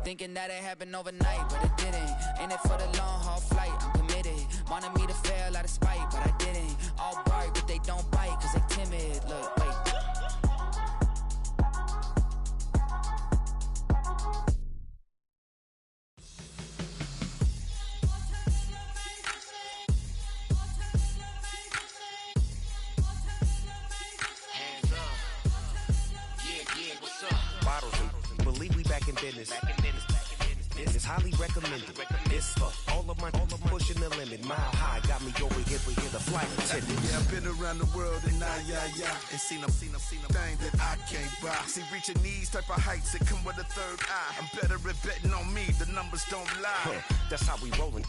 Thinking that it happened overnight, but it didn't. Ain't it for the long haul flight? I'm committed. Wanted me to fail out of spite, but I didn't. All bark, but they don't bite, cause they timid. Look, wait. Believe we back in business. It's highly recommended. It's for all of my pushing the limit. Mile high got me over here the flight attendant. Yeah, I've been around the world and and seen them things that I can't buy. See, reaching these type of heights that come with a third eye. I'm better at betting on me. The numbers don't lie. That's how we rollin'.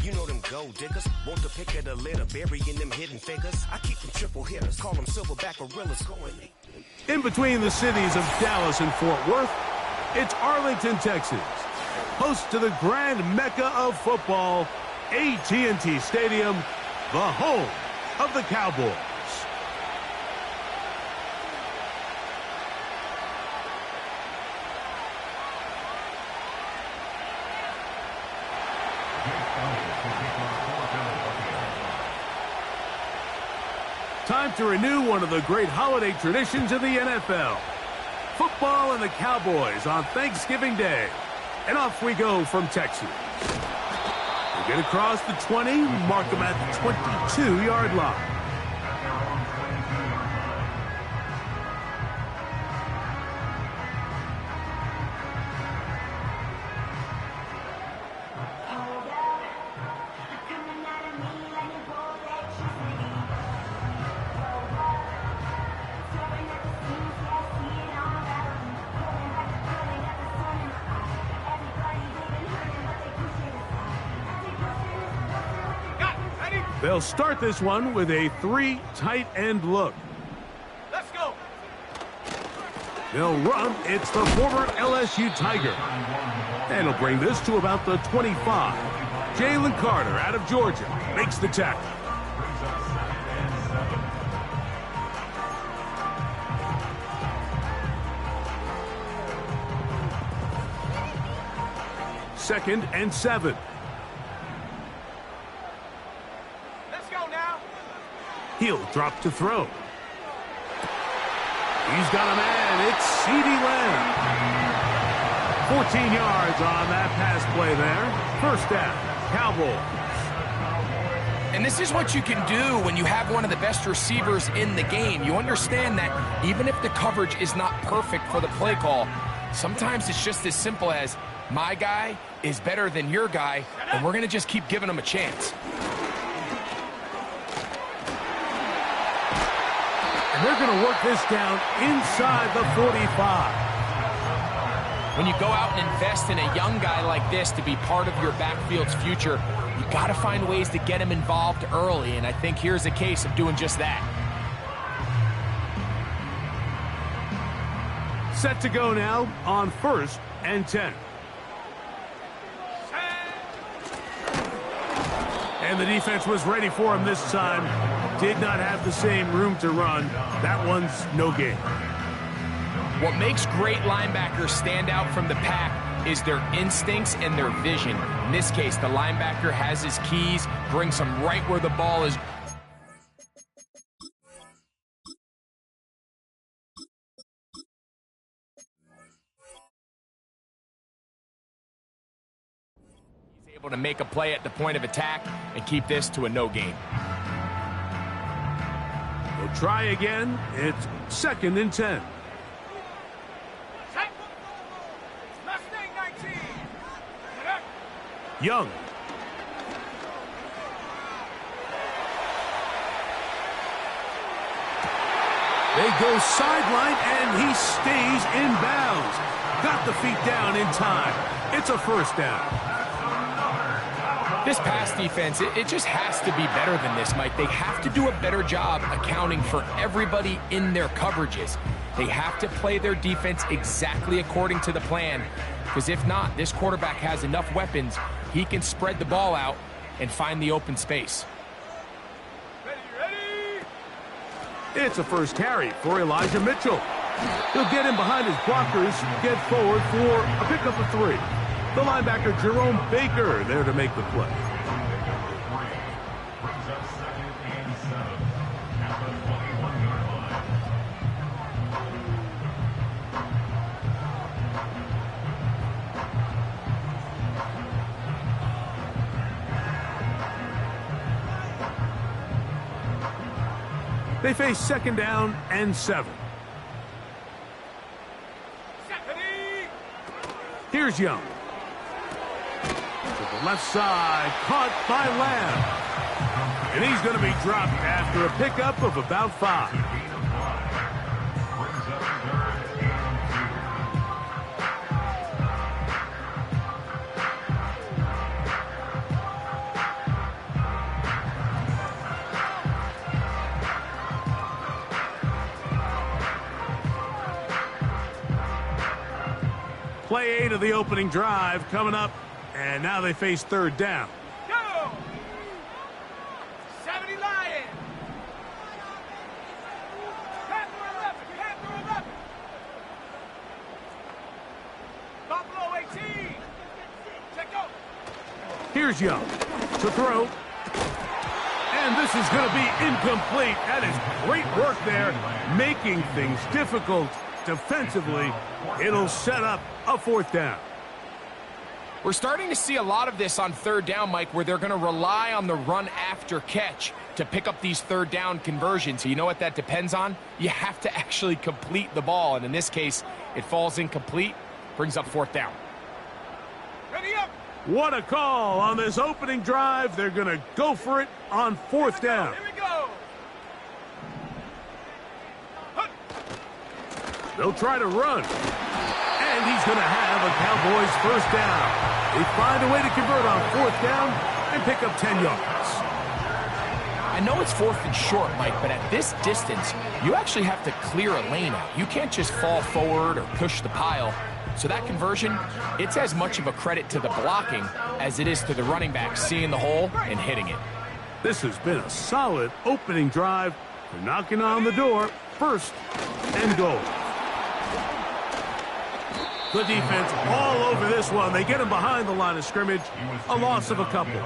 You know them gold diggers. Want the pick of the litter, burying them hidden figures. I keep them triple hitters. Call them silverback gorillas going. In between the cities of Dallas and Fort Worth, it's Arlington, Texas. Host to the grand mecca of football, AT&T Stadium, the home of the Cowboys. Time to renew one of the great holiday traditions of the NFL. Football and the Cowboys on Thanksgiving Day. And off we go from Texas. We get across the 20, mark them at the 22-yard line. They'll start this one with a 3 tight end look. Let's go. They'll run. It's the former LSU Tiger. And he'll bring this to about the 25. Jalen Carter out of Georgia makes the tackle. Second and 7. He'll drop to throw. He's got a man. It's CeeDee Lamb. 14 yards on that pass play there. First down, Cowboys. And this is what you can do when you have one of the best receivers in the game. You understand that even if the coverage is not perfect for the play call, sometimes it's just as simple as my guy is better than your guy, and we're going to just keep giving him a chance. And they're going to work this down inside the 45. When you go out and invest in a young guy like this to be part of your backfield's future, you got to find ways to get him involved early, and I think here's a case of doing just that. Set to go now on 1st and 10. And the defense was ready for him this time. Did not have the same room to run. That one's no gain. What makes great linebackers stand out from the pack is their instincts and their vision. In this case, the linebacker has his keys, brings them right where the ball is. He's able to make a play at the point of attack and keep this to a no gain. We'll try again. It's 2nd and 10. Young. They go sideline, and he stays in bounds. Got the feet down in time. It's a first down. This pass defense, it just has to be better than this, Mike. They have to do a better job accounting for everybody in their coverages. They have to play their defense exactly according to the plan, because if not, this quarterback has enough weapons, he can spread the ball out and find the open space. Ready. It's a first carry for Elijah Mitchell. He'll get in behind his blockers, get forward for a pickup of 3. The linebacker, Jerome Baker, there to make the play. They face second down and 7. Here's Young. To the left side, caught by Lamb. And he's going to be dropped after a pickup of about 5. Play 8 of the opening drive coming up, and now they face third down. Go! 70 Lions! Panther 11! Buffalo 18! Check out! Here's Young to throw. And this is going to be incomplete. That is great work there, making things difficult defensively. It'll set up a fourth down. We're starting to see a lot of this on third down, Mike, where they're going to rely on the run after catch to pick up these third down conversions. So you know what that depends on? You have to actually complete the ball. And in this case, it falls incomplete, brings up fourth down. Ready up! What a call on this opening drive. They're going to go for it on fourth down. Here we go! They'll try to run. And he's going to have a Cowboys first down. They find a way to convert on fourth down and pick up 10 yards. I know it's 4th and short, Mike, but at this distance, you actually have to clear a lane out. You can't just fall forward or push the pile. So that conversion, it's as much of a credit to the blocking as it is to the running back seeing the hole and hitting it. This has been a solid opening drive. They're knocking on the door. First and goal. The defense all over this one. They get him behind the line of scrimmage. A loss of a couple.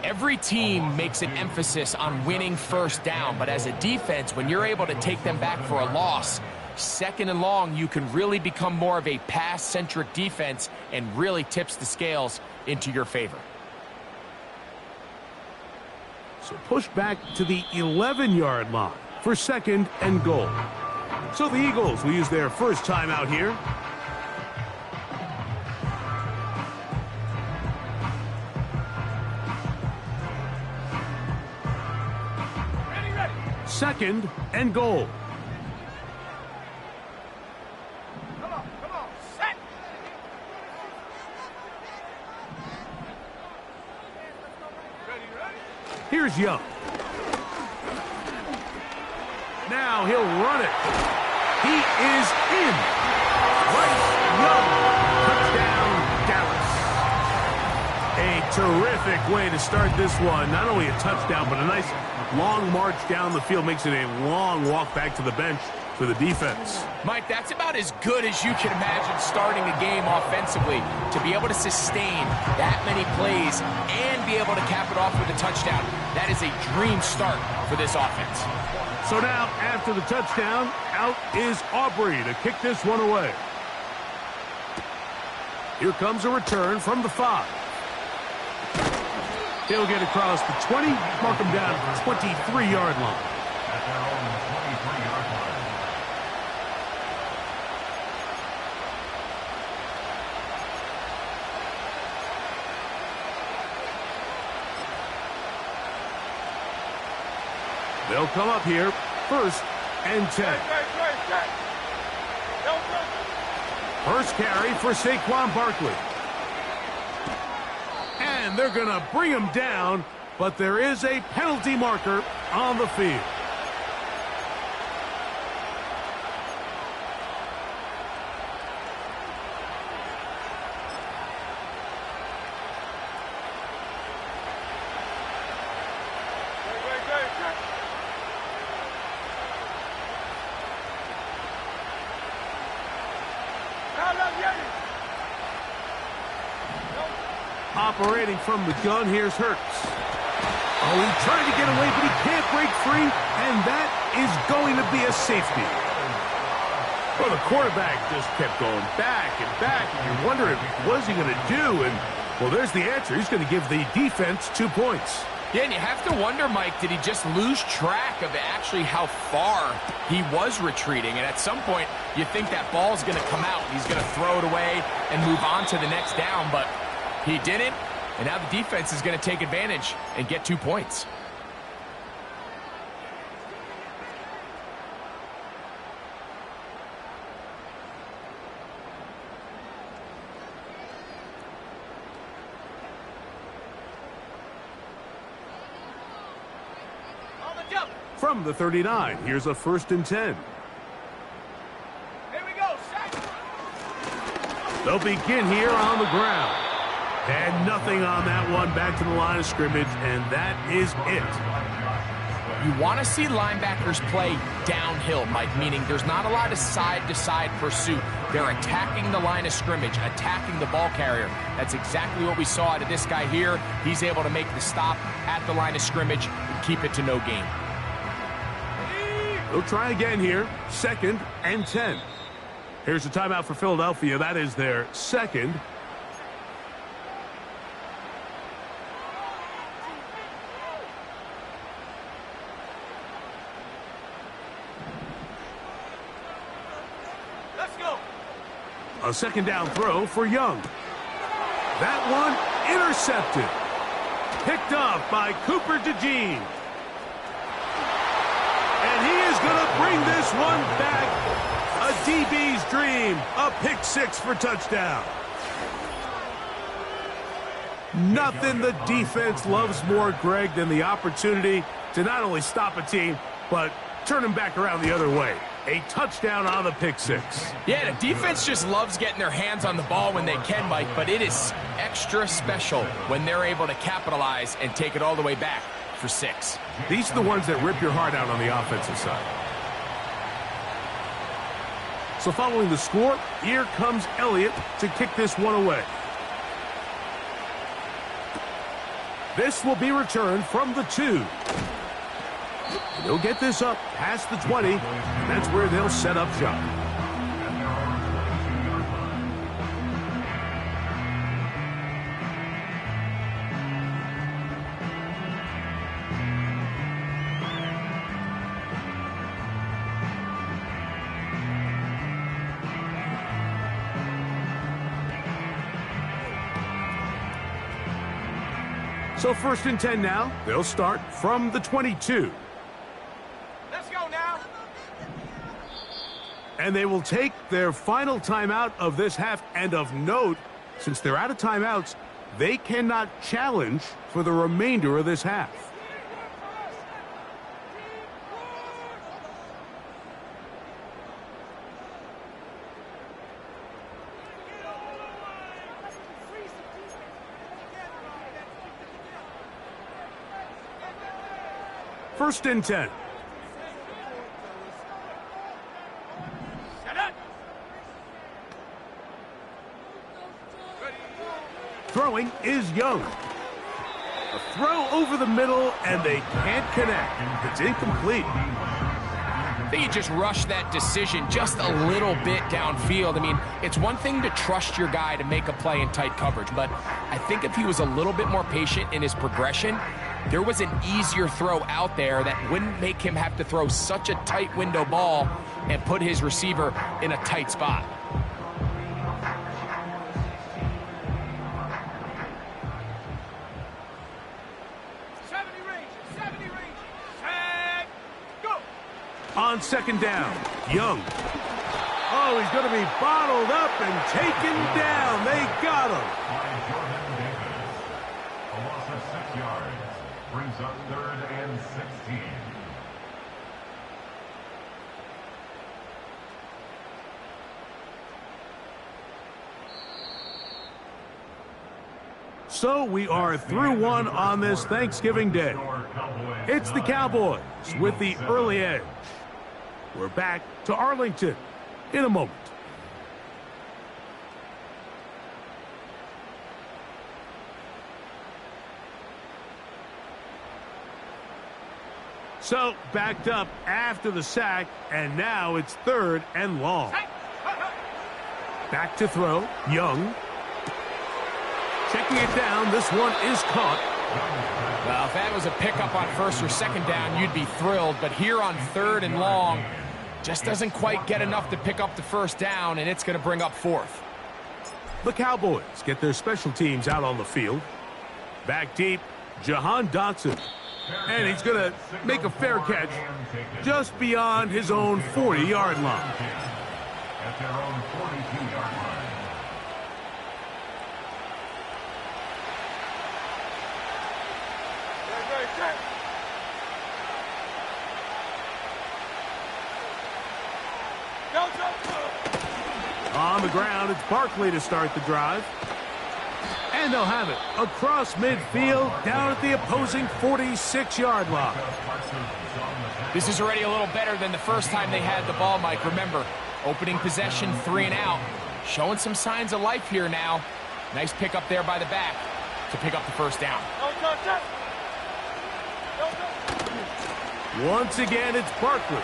Every team makes an emphasis on winning first down, but as a defense, when you're able to take them back for a loss, second and long, you can really become more of a pass-centric defense and really tips the scales into your favor. So push back to the 11-yard line for second and goal. So the Eagles will use their first timeout here. Second and goal. Come on, set! Ready? Here's Young. Now he'll run it. He is in. Bryce Young. Touchdown, Dallas. A terrific way to start this one. Not only a touchdown, but a nice long march down the field. Makes it a long walk back to the bench for the defense. Mike, that's about as good as you can imagine starting a game offensively. To be able to sustain that many plays and be able to cap it off with a touchdown, that is a dream start for this offense. So now, after the touchdown, out is Aubrey to kick this one away. Here comes a return from the 5. He'll get across the 20, mark him down at the 23-yard line. They'll come up here, first and 10. First carry for Saquon Barkley. And they're going to bring him down, but there is a penalty marker on the field. Operating from the gun, here's Hurts. Oh, he's trying to get away, but he can't break free, and that is going to be a safety. Well, the quarterback just kept going back and back, and you're wondering, what is he going to do? And, well, there's the answer. He's going to give the defense 2 points. Yeah, and you have to wonder, Mike, did he just lose track of actually how far he was retreating? And at some point, you think that ball's going to come out, and he's going to throw it away and move on to the next down, but he didn't, and now the defense is going to take advantage and get 2 points. From the 39, here's a 1st and 10. Here we go, set. They'll begin here on the ground. And nothing on that one, back to the line of scrimmage, and that is it. You want to see linebackers play downhill, Mike, meaning there's not a lot of side-to-side pursuit. They're attacking the line of scrimmage, attacking the ball carrier. That's exactly what we saw out of this guy here. He's able to make the stop at the line of scrimmage and keep it to no gain. They'll try again here, 2nd and 10. Here's a timeout for Philadelphia. That is their 2nd. Let's go. A 2nd down throw for Young. That one intercepted. Picked off by Cooper DeJean. And he is going to bring this one back. A DB's dream. A pick 6 for touchdown. Nothing the defense loves more, Greg, than the opportunity to not only stop a team, but turn them back around the other way. A touchdown on the pick 6. Yeah, the defense just loves getting their hands on the ball when they can, Mike, but it is extra special when they're able to capitalize and take it all the way back for 6. These are the ones that rip your heart out on the offensive side. So following the score, here comes Elliott to kick this one away. This will be returned from the 2. They'll get this up past the 20, and that's where they'll set up shop. So 1st and 10 now. They'll start from the 22. Let's go now. And they will take their final timeout of this half. And of note, since they're out of timeouts, they cannot challenge for the remainder of this half. First and 10. Set up. Throwing is Young. A throw over the middle, and they can't connect. It's incomplete. I think he just rushed that decision just a little bit downfield. I mean, it's one thing to trust your guy to make a play in tight coverage, but I think if he was a little bit more patient in his progression, there was an easier throw out there that wouldn't make him have to throw such a tight window ball and put his receiver in a tight spot. On 2nd down, Young. Oh, he's going to be bottled up and taken down. They got him. A loss of 6 yards brings up 3rd and 16. So we are through one on this Thanksgiving Day. It's the Cowboys with the early edge. We're back to Arlington in a moment. So, backed up after the sack, and now it's 3rd and long. Back to throw, Young. Checking it down, this one is caught. Well, if that was a pickup on 1st or 2nd down, you'd be thrilled. But here on 3rd and long, just doesn't quite get enough to pick up the 1st down, and it's going to bring up 4th. The Cowboys get their special teams out on the field. Back deep, Jahan Dotson. And he's going to make a fair catch just beyond his own 40-yard line. At their own 42-yard line. On the ground, it's Barkley to start the drive. And they'll have it across midfield, down at the opposing 46-yard line. This is already a little better than the first time they had the ball, Mike. Remember, opening possession, 3 and out. Showing some signs of life here now. Nice pick up there by the back to pick up the 1st down. Once again, it's Barkley.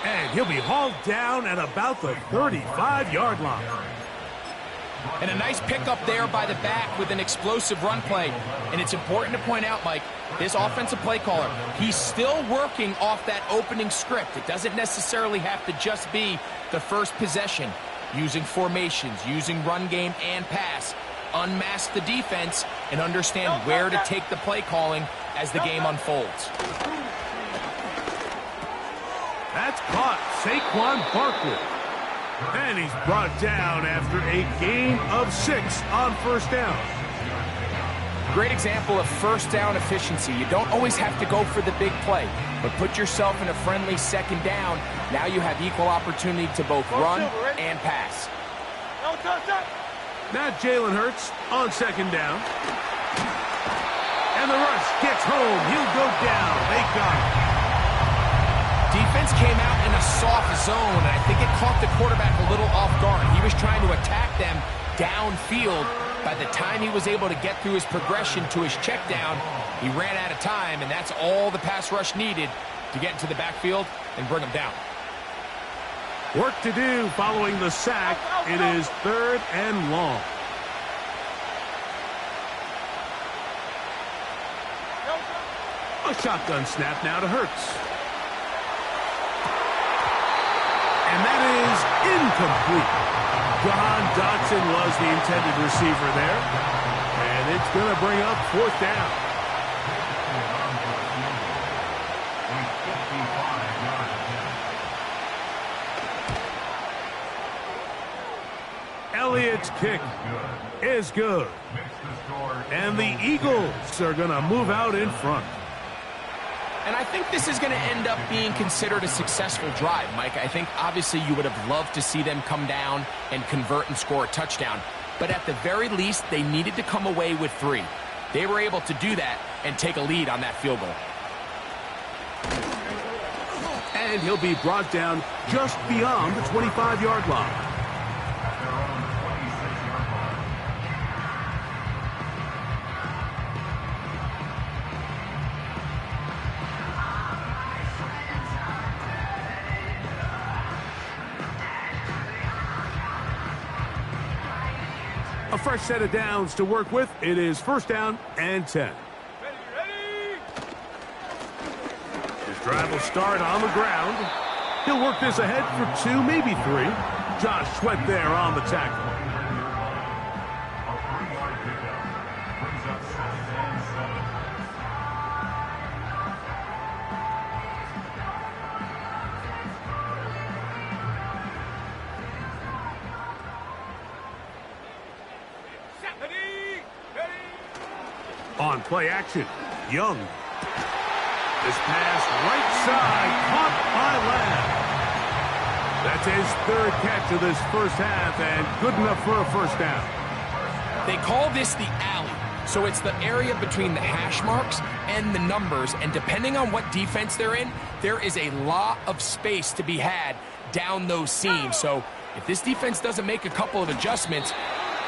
And he'll be hauled down at about the 35-yard line. And a nice pickup there by the back with an explosive run play. And it's important to point out, Mike, this offensive play caller, he's still working off that opening script. It doesn't necessarily have to just be the first possession. Using formations, using run game and pass. Unmask the defense and understand where to take the play calling as the game unfolds. That's caught. Saquon Barkley. And he's brought down after a gain of 6 on 1st down. Great example of 1st down efficiency. You don't always have to go for the big play, but put yourself in a friendly 2nd down. Now you have equal opportunity to both run and pass. Now Jalen Hurts on 2nd down. And the rush gets home. He'll go down. They got it. Defense came out in a soft zone, and I think it caught the quarterback a little off guard. He was trying to attack them downfield. By the time he was able to get through his progression to his check down, he ran out of time, and that's all the pass rush needed to get into the backfield and bring him down. Work to do following the sack. It is 3rd and long. A shotgun snap now to Hurts. And that is incomplete. Jahan Dotson was the intended receiver there. And it's going to bring up 4th down. Elliott's kick is good. And the Eagles are going to move out in front. And I think this is going to end up being considered a successful drive, Mike. I think obviously you would have loved to see them come down and convert and score a touchdown. But at the very least, they needed to come away with 3. They were able to do that and take a lead on that field goal. And he'll be brought down just beyond the 25-yard line. A fresh set of downs to work with. It is 1st down and 10. His drive will start on the ground. He'll work this ahead for 2, maybe 3. Josh Sweat there on the tackle. On play action, Young. This pass right side, caught by Lamb. That's his 3rd catch of this 1st half, and good enough for a 1st down. They call this the alley, so it's the area between the hash marks and the numbers, and depending on what defense they're in, there is a lot of space to be had down those seams. So if this defense doesn't make a couple of adjustments,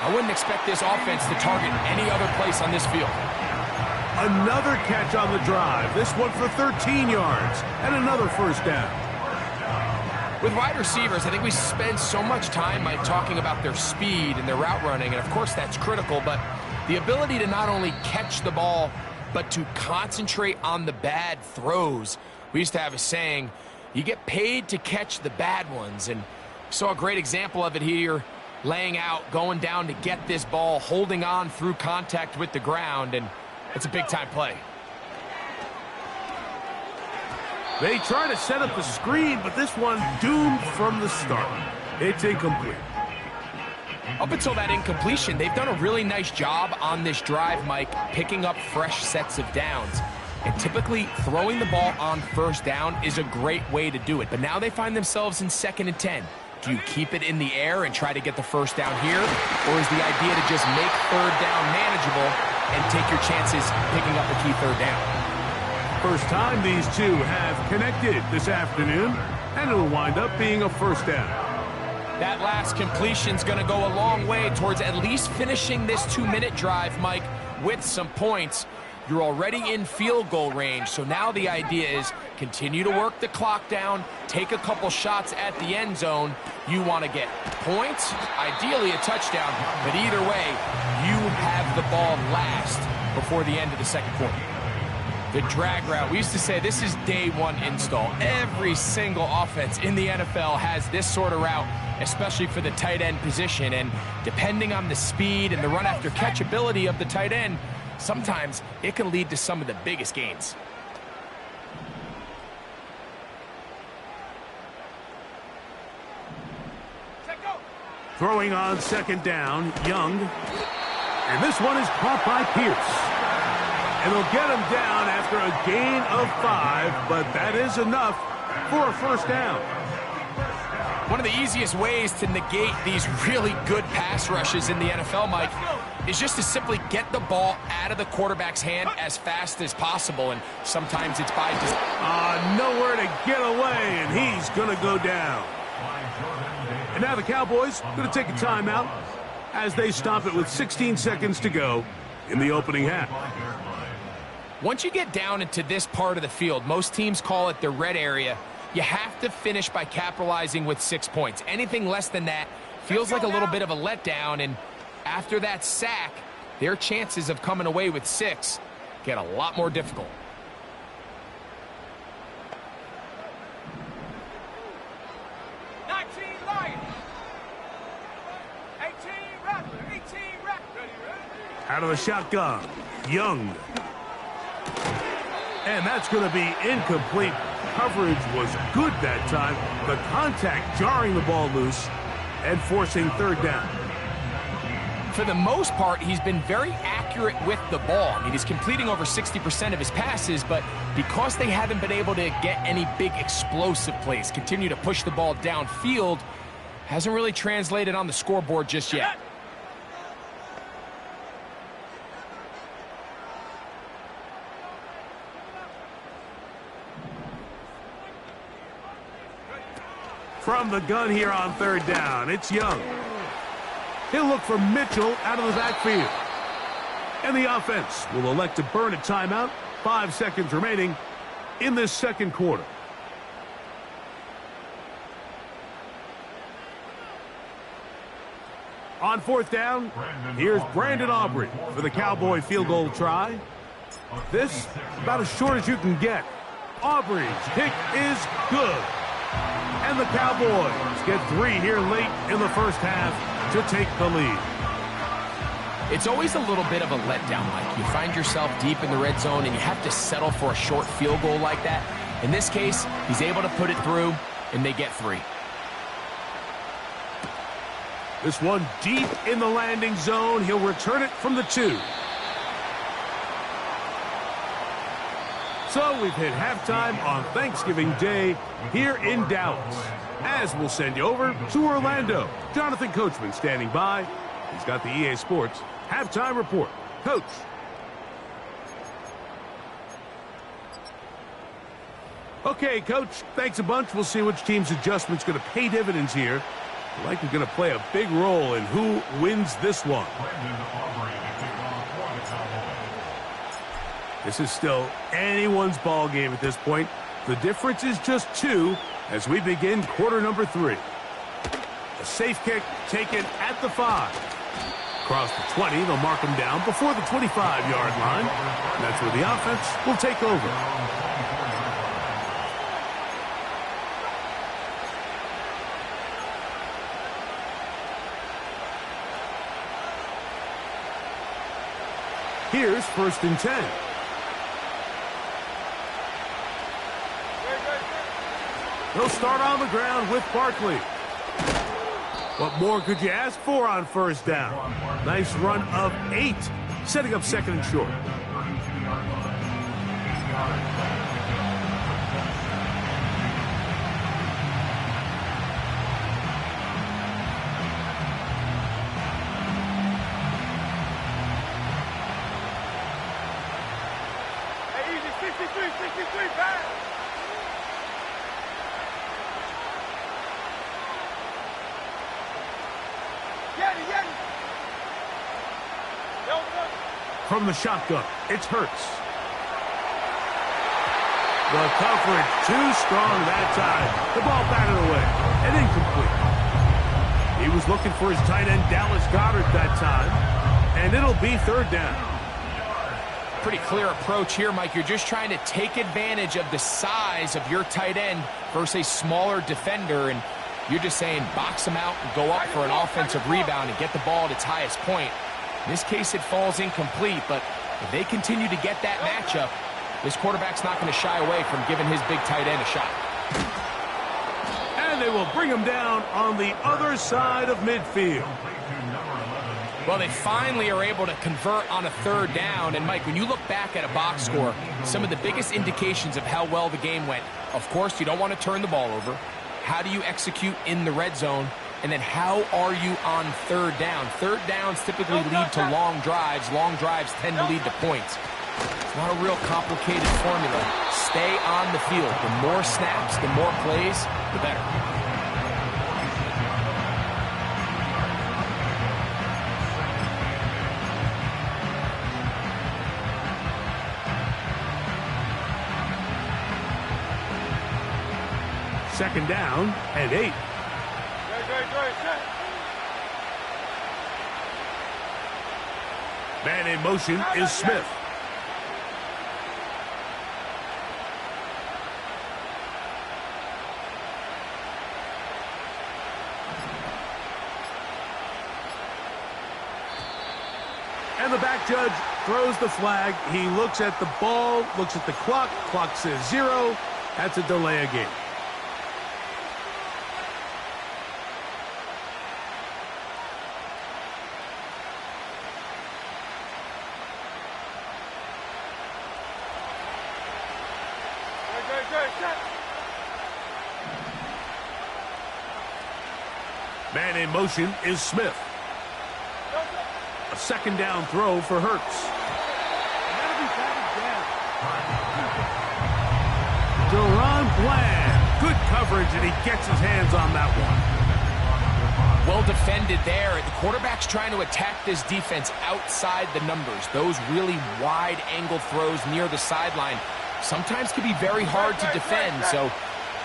I wouldn't expect this offense to target any other place on this field. Another catch on the drive. This one for 13 yards and another first down. With wide receivers, I think we spend so much time talking about their speed and their route running, and of course that's critical, but the ability to not only catch the ball, but to concentrate on the bad throws. We used to have a saying, you get paid to catch the bad ones, and we saw a great example of it here, laying out, going down to get this ball, holding on through contact with the ground, and it's a big-time play. They try to set up the screen, but this one doomed from the start. It's incomplete. Up until that incompletion, they've done a really nice job on this drive, Mike, picking up fresh sets of downs. And typically, throwing the ball on first down is a great way to do it. But now they find themselves in 2nd and 10. Do you keep it in the air and try to get the first down here? Or is the idea to just make third down manageable and take your chances picking up a key third down? First time these two have connected this afternoon, and it'll wind up being a first down. That last completion's going to go a long way towards at least finishing this 2-minute drive, Mike, with some points. You're already in field goal range, so now the idea is continue to work the clock down, take a couple shots at the end zone. You want to get points, ideally a touchdown, but either way, you have the ball last before the end of the second quarter. The drag route, we used to say this is day one install. Every single offense in the NFL has this sort of route, especially for the tight end position. And depending on the speed and the run after catch ability of the tight end, sometimes it can lead to some of the biggest gains. Throwing on 2nd down, Young. And this one is caught by Pierce. And they'll get him down after a gain of 5, but that is enough for a first down. One of the easiest ways to negate these really good pass rushes in the NFL, Mike, is just to simply get the ball out of the quarterback's hand as fast as possible, and sometimes it's by just... nowhere to get away, and he's going to go down. And now the Cowboys going to take a timeout as they stop it with 16 seconds to go in the opening half. Once you get down into this part of the field, most teams call it the red area, you have to finish by capitalizing with 6 points. Anything less than that feels like a little bit of a letdown, and after that sack, their chances of coming away with 6 get a lot more difficult. Out of the shotgun, Young. And that's going to be incomplete. Coverage was good that time. The contact jarring the ball loose and forcing third down. For the most part, he's been very accurate with the ball. I mean, he's completing over 60% of his passes, but because they haven't been able to get any big explosive plays, continue to push the ball downfield, hasn't really translated on the scoreboard just yet. From the gun here on third down, it's Young. He'll look for Mitchell out of the backfield. And the offense will elect to burn a timeout. 5 seconds remaining in this second quarter. On fourth down, here's Brandon Aubrey for the Cowboy field goal try. This, about as short as you can get. Aubrey's kick is good. And the Cowboys get 3 here late in the first half to take the lead. It's always a little bit of a letdown, Mike. You find yourself deep in the red zone and you have to settle for a short field goal like that. In this case, he's able to put it through, and they get 3. This one deep in the landing zone. He'll return it from the 2. So we've hit halftime on Thanksgiving Day here in Dallas. As we'll send you over to Orlando. Jonathan Coachman standing by. He's got the EA Sports halftime report. Coach. Okay, Coach, thanks a bunch. We'll see which team's adjustment's going to pay dividends here. Likely going to play a big role in who wins this one. This is still anyone's ball game at this point. The difference is just 2 as we begin quarter number 3. A safe kick taken at the 5. Across the 20, they'll mark him down before the 25-yard line. And that's where the offense will take over. Here's 1st and 10. He'll start on the ground with Barkley. What more could you ask for on 1st down? Nice run of 8, setting up 2nd and short. Hey, easy, 63, back. From the shotgun, it's Hurts. The coverage too strong that time. The ball batted away and incomplete. He was looking for his tight end, Dallas Goedert, that time. And it'll be 3rd down. Pretty clear approach here, Mike. You're just trying to take advantage of the size of your tight end versus a smaller defender. And you're just saying box him out and go up for an offensive rebound and get the ball at its highest point. In this case, it falls incomplete, but if they continue to get that matchup, this quarterback's not going to shy away from giving his big tight end a shot. And they will bring him down on the other side of midfield. Well, they finally are able to convert on a 3rd down. And, Mike, when you look back at a box score, some of the biggest indications of how well the game went, of course, you don't want to turn the ball over. How do you execute in the red zone? And then how are you on 3rd down? 3rd downs typically lead to long drives. Long drives tend to lead to points. It's not a real complicated formula. Stay on the field. The more snaps, the more plays, the better. Second down and 8. Man in motion is Smith. And the back judge throws the flag. He looks at the ball, looks at the clock. Clock says 0. That's a delay of game. Man in motion is Smith. A 2nd down throw for Hurts. Deron Bland. Good coverage, and he gets his hands on that one. Well defended there. The quarterback's trying to attack this defense outside the numbers. Those really wide angle throws near the sideline sometimes can be very hard to defend, so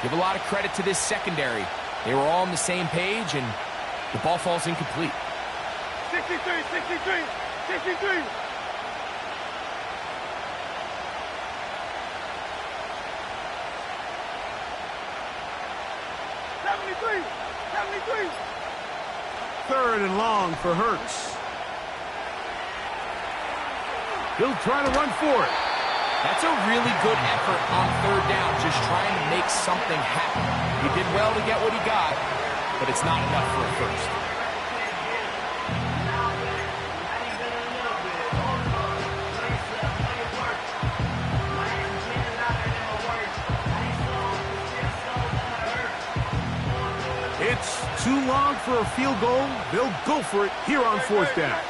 give a lot of credit to this secondary. They were all on the same page, and the ball falls incomplete. 63. 73. 3rd and long for Hurts. He'll try to run for it. That's a really good effort on 3rd down, just trying to make something happen. He did well to get what he got, but it's not enough for a first. It's too long for a field goal. They'll go for it here on 4th down.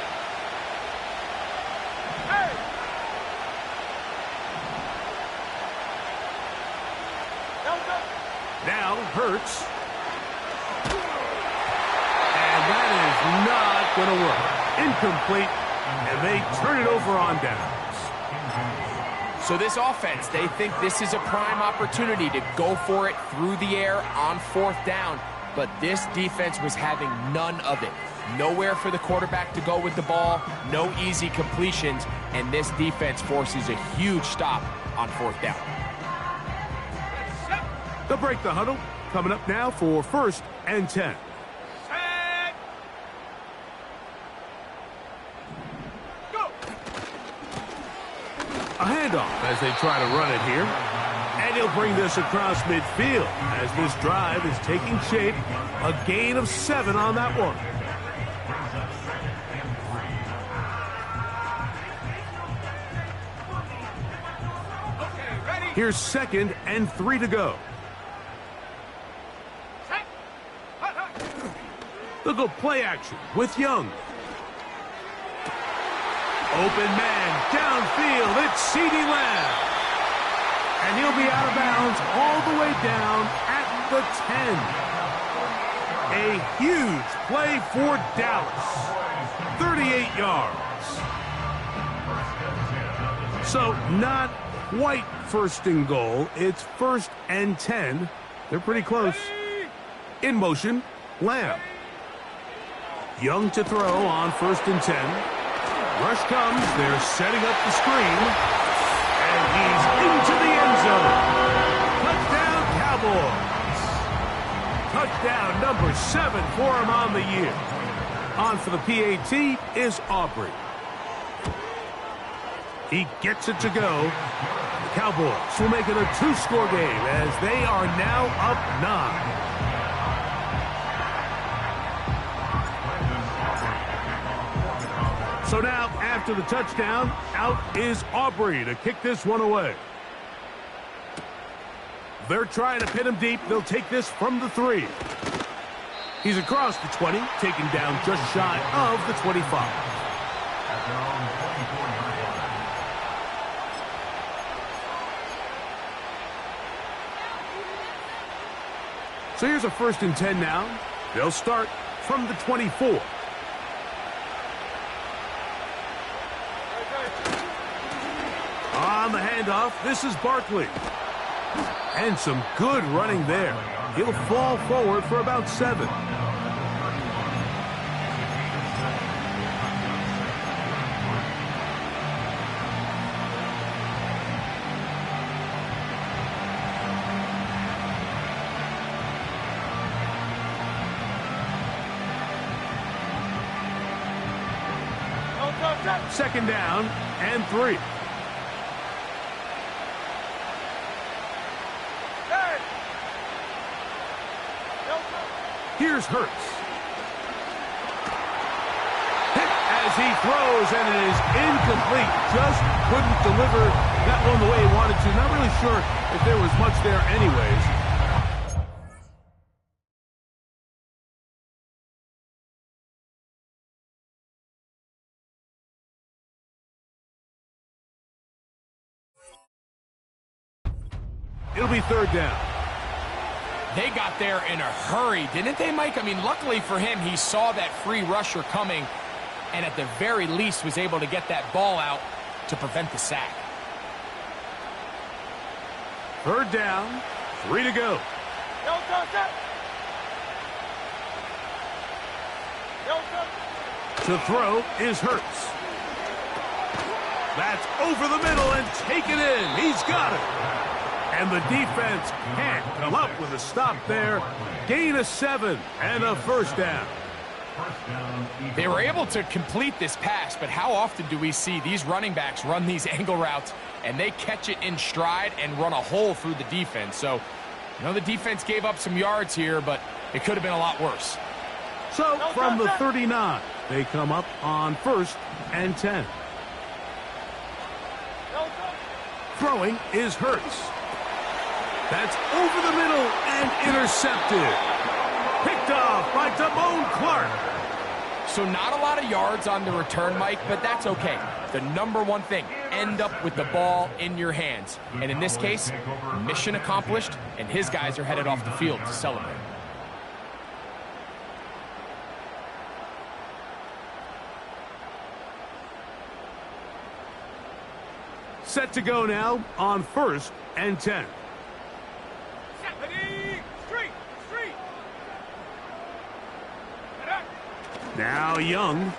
Now Hurts. And that is not going to work. Incomplete, and they turn it over on downs. So this offense, they think this is a prime opportunity to go for it through the air on 4th down, but this defense was having none of it. Nowhere for the quarterback to go with the ball, no easy completions, and this defense forces a huge stop on 4th down. They'll break the huddle. Coming up now for 1st and 10. A handoff as they try to run it here. And he'll bring this across midfield as this drive is taking shape. A gain of 7 on that one. Here's 2nd and 3 to go. They'll go play action with Young. Open man, downfield, it's CeeDee Lamb. And he'll be out of bounds all the way down at the 10. A huge play for Dallas. 38 yards. So not quite 1st and goal. It's 1st and 10. They're pretty close. In motion, Lamb. Young to throw on 1st and 10. Rush comes. They're setting up the screen. And he's into the end zone. Touchdown, Cowboys. Touchdown number 7 for him on the year. On for the PAT is Aubrey. He gets it to go. The Cowboys will make it a 2-score game as they are now up 9. So now, after the touchdown, out is Aubrey to kick this one away. They're trying to pin him deep. They'll take this from the 3. He's across the 20, taken down just shy of the 25. So here's a 1st and 10 now. They'll start from the 24. On the handoff, this is Barkley. And some good running there. He'll fall forward for about 7. Second down and 3. Here's Hurts. Hit as he throws, and it is incomplete. Just couldn't deliver that one the way he wanted to. Not really sure if there was much there anyways. It'll be 3rd down. They got there in a hurry, didn't they, Mike? I mean, luckily for him, he saw that free rusher coming and at the very least was able to get that ball out to prevent the sack. 3rd down, 3 to go. To throw is Hurts. That's over the middle and taken in. He's got it. And the defense can't come up with a stop there. Gain of 7 and a 1st down. They were able to complete this pass, but how often do we see these running backs run these angle routes and they catch it in stride and run a hole through the defense? So, you know, the defense gave up some yards here, but it could have been a lot worse. So, from the 39, they come up on 1st and 10. Throwing is Hurts. That's over the middle and intercepted. Picked off by Damone Clark. So not a lot of yards on the return, Mike, but that's okay. The number one thing, end up with the ball in your hands. And in this case, mission accomplished, and his guys are headed off the field to celebrate. Set to go now on 1st and 10. Now Young.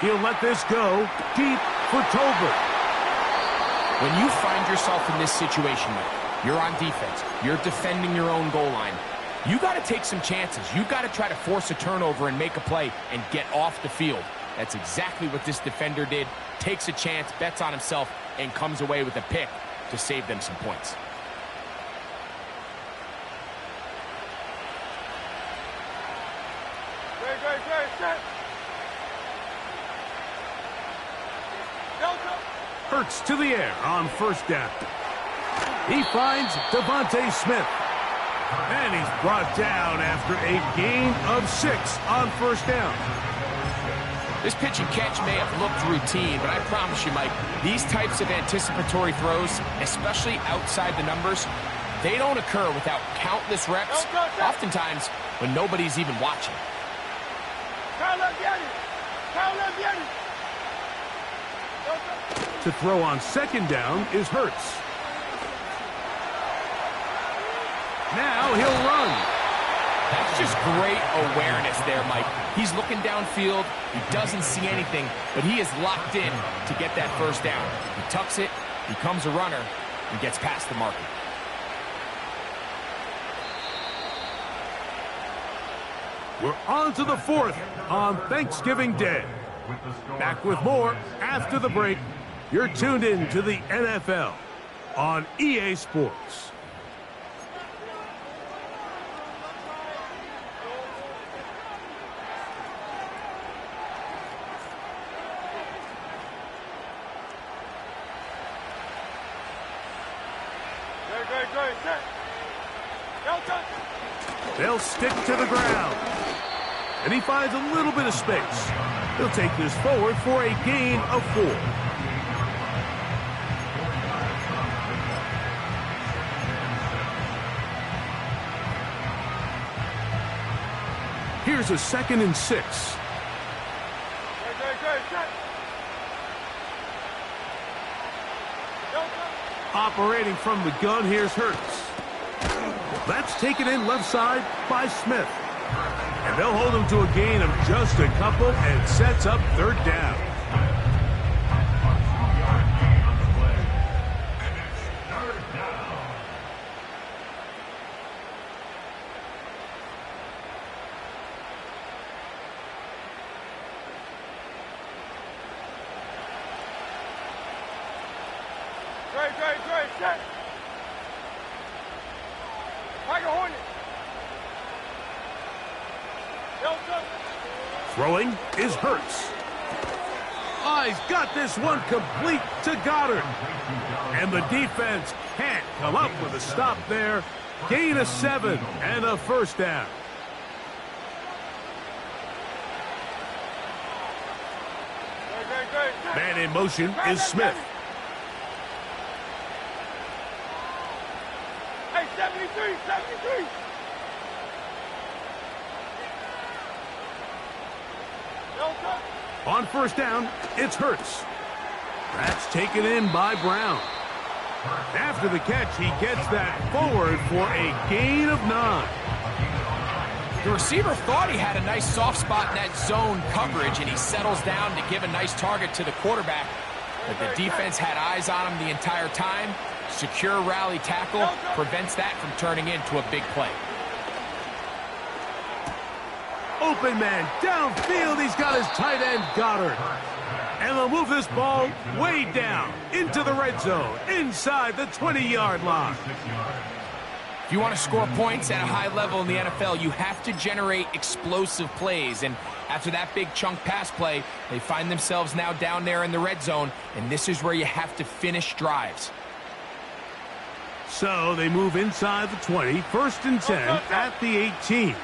He'll let this go deep for Tolbert. When you find yourself in this situation, you're on defense, you're defending your own goal line, you got to take some chances. You got to try to force a turnover and make a play and get off the field. That's exactly what this defender did. Takes a chance, bets on himself, and comes away with a pick to save them some points. Hurts to the air on 1st down. He finds Devontae Smith. And he's brought down after a gain of 6 on 1st down. This pitch and catch may have looked routine, but I promise you, Mike, these types of anticipatory throws, especially outside the numbers, they don't occur without countless reps, oftentimes when nobody's even watching. To throw on 2nd down is Hurts. Now he'll run. That's just great awareness there, Mike. He's looking downfield. He doesn't see anything, but he is locked in to get that 1st down. He tucks it, becomes a runner, and gets past the marker. We're on to the 4th on Thanksgiving Day. Back with more after the break. You're tuned in to the NFL on EA Sports. They'll stick to the ground. And he finds a little bit of space. He'll take this forward for a gain of 4. Here's a 2nd and 6. Operating from the gun, here's Hurts. That's taken in left side by Smith. And they'll hold him to a gain of just a couple and sets up 3rd down. Set. Tiger Hornet. Delta. Throwing is Hurts. Oh, he's got this one complete to Goddard. And the defense can't come up with a stop there. Gain of 7 and a 1st down. Man in motion is Smith. Hey, 73, 73. Delta. On 1st down, it's Hurts. That's taken in by Brown. After the catch, he gets that forward for a gain of 9. The receiver thought he had a nice soft spot in that zone coverage, and he settles down to give a nice target to the quarterback. But the defense had eyes on him the entire time. Secure rally tackle prevents that from turning into a big play. Open man downfield. He's got his tight end Goddard. And they'll move this ball way down into the red zone, inside the 20-yard line. If you want to score points at a high level in the NFL, you have to generate explosive plays. And after that big chunk pass play, they find themselves now down there in the red zone, and this is where you have to finish drives. So they move inside the 20, 1st and 10 at the 18.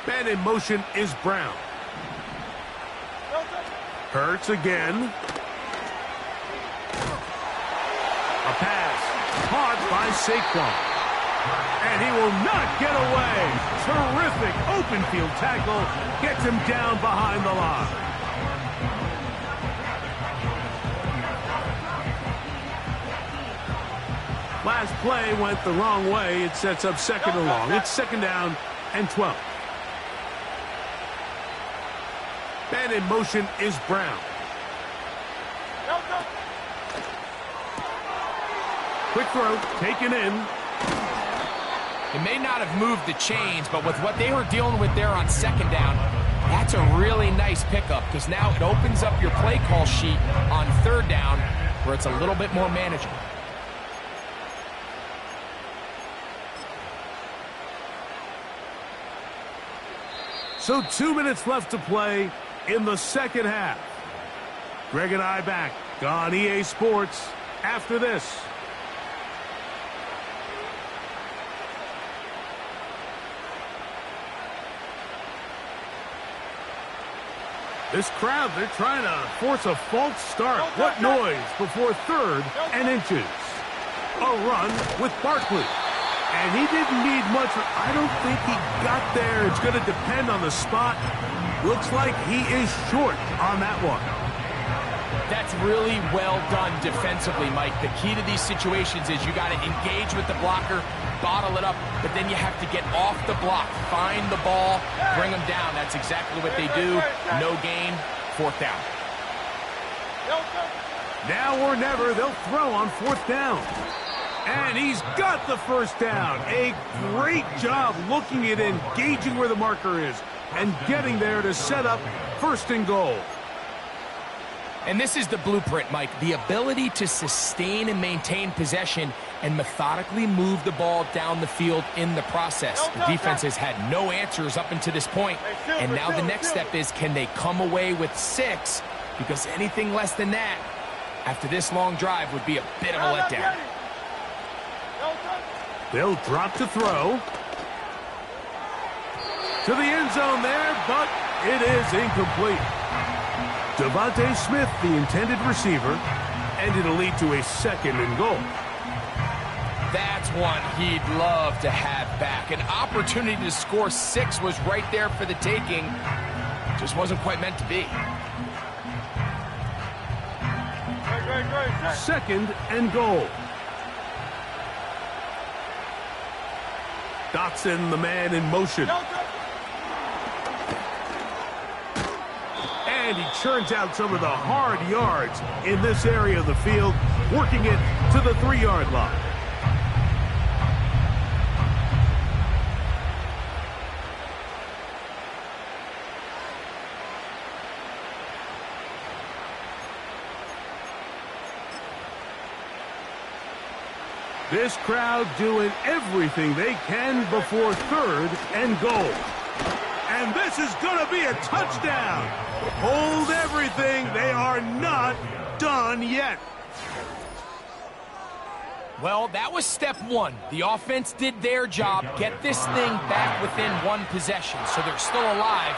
Man in motion is Brown. Hurts again. A pass caught by Saquon. And he will not get away. Terrific open field tackle. Gets him down behind the line. Last play went the wrong way. It sets up second and long. It's second down and 12. And in motion is Brown. Quick throw, taken in. It may not have moved the chains, but with what they were dealing with there on second down, that's a really nice pickup because now it opens up your play call sheet on third down where it's a little bit more manageable. So 2 minutes left to play in the second half. Greg and I back on EA Sports after this. This crowd, they're trying to force a false start. What noise before third and inches. A run with Barkley. And he didn't need much. I don't think he got there. It's going to depend on the spot. Looks like he is short on that one. That's really well done defensively, Mike. The key to these situations is you got to engage with the blocker, bottle it up, but then you have to get off the block, find the ball, bring them down. That's exactly what they do. No gain, fourth down. Now or never, they'll throw on fourth down. And he's got the first down. A great job looking at engaging where the marker is and getting there to set up first and goal. And this is the blueprint, Mike. The ability to sustain and maintain possession and methodically move the ball down the field in the process. The defense has had no answers up until this point. And now the next step is, can they come away with 6? Because anything less than that, after this long drive, would be a bit of a letdown. They'll drop to throw. To the end zone there, but it is incomplete. Devontae Smith, the intended receiver, and it'll lead to a second and goal. That's one he'd love to have back. An opportunity to score 6 was right there for the taking. Just wasn't quite meant to be. Second and goal. Dotson, the man in motion. And he churns out some of the hard yards in this area of the field, working it to the 3-yard line. This crowd doing everything they can before third and goal. And this is going to be a touchdown. Hold everything. They are not done yet. Well, that was step 1. The offense did their job, get this thing back within 1 possession, so they're still alive.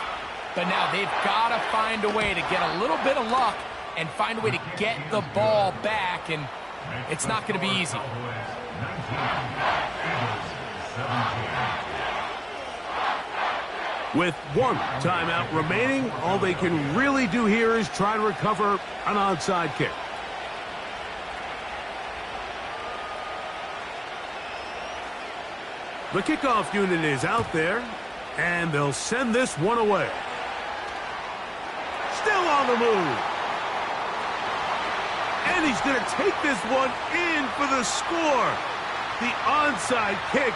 But now they've got to find a way to get a little bit of luck and find a way to get the ball back, and it's not going to be easy. With 1 timeout remaining, all they can really do here is try to recover an onside kick. The kickoff unit is out there, and they'll send this one away. Still on the move. And he's going to take this one in for the score. The onside kick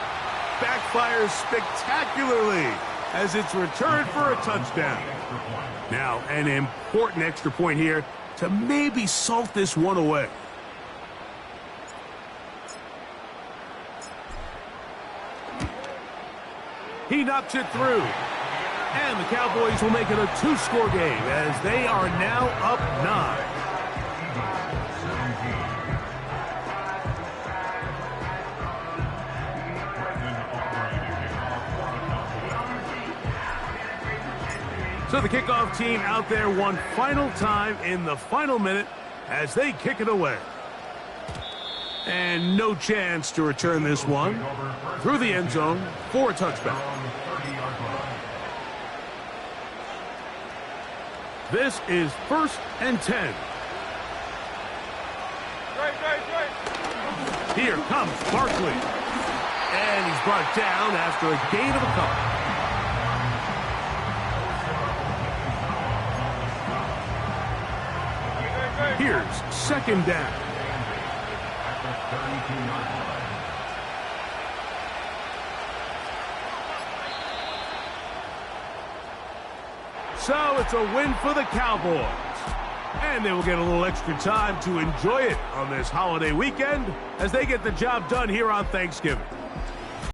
backfires spectacularly as it's returned for a touchdown. Now, an important extra point here to maybe salt this one away. He knocks it through. And the Cowboys will make it a 2-score game as they are now up 9. So the kickoff team out there one final time in the final minute as they kick it away. And no chance to return this one through the end zone for a touchback. This is 1st and 10. Here comes Barkley. And he's brought down after a gain of a couple. Here's 2nd down. So it's a win for the Cowboys. And they will get a little extra time to enjoy it on this holiday weekend as they get the job done here on Thanksgiving.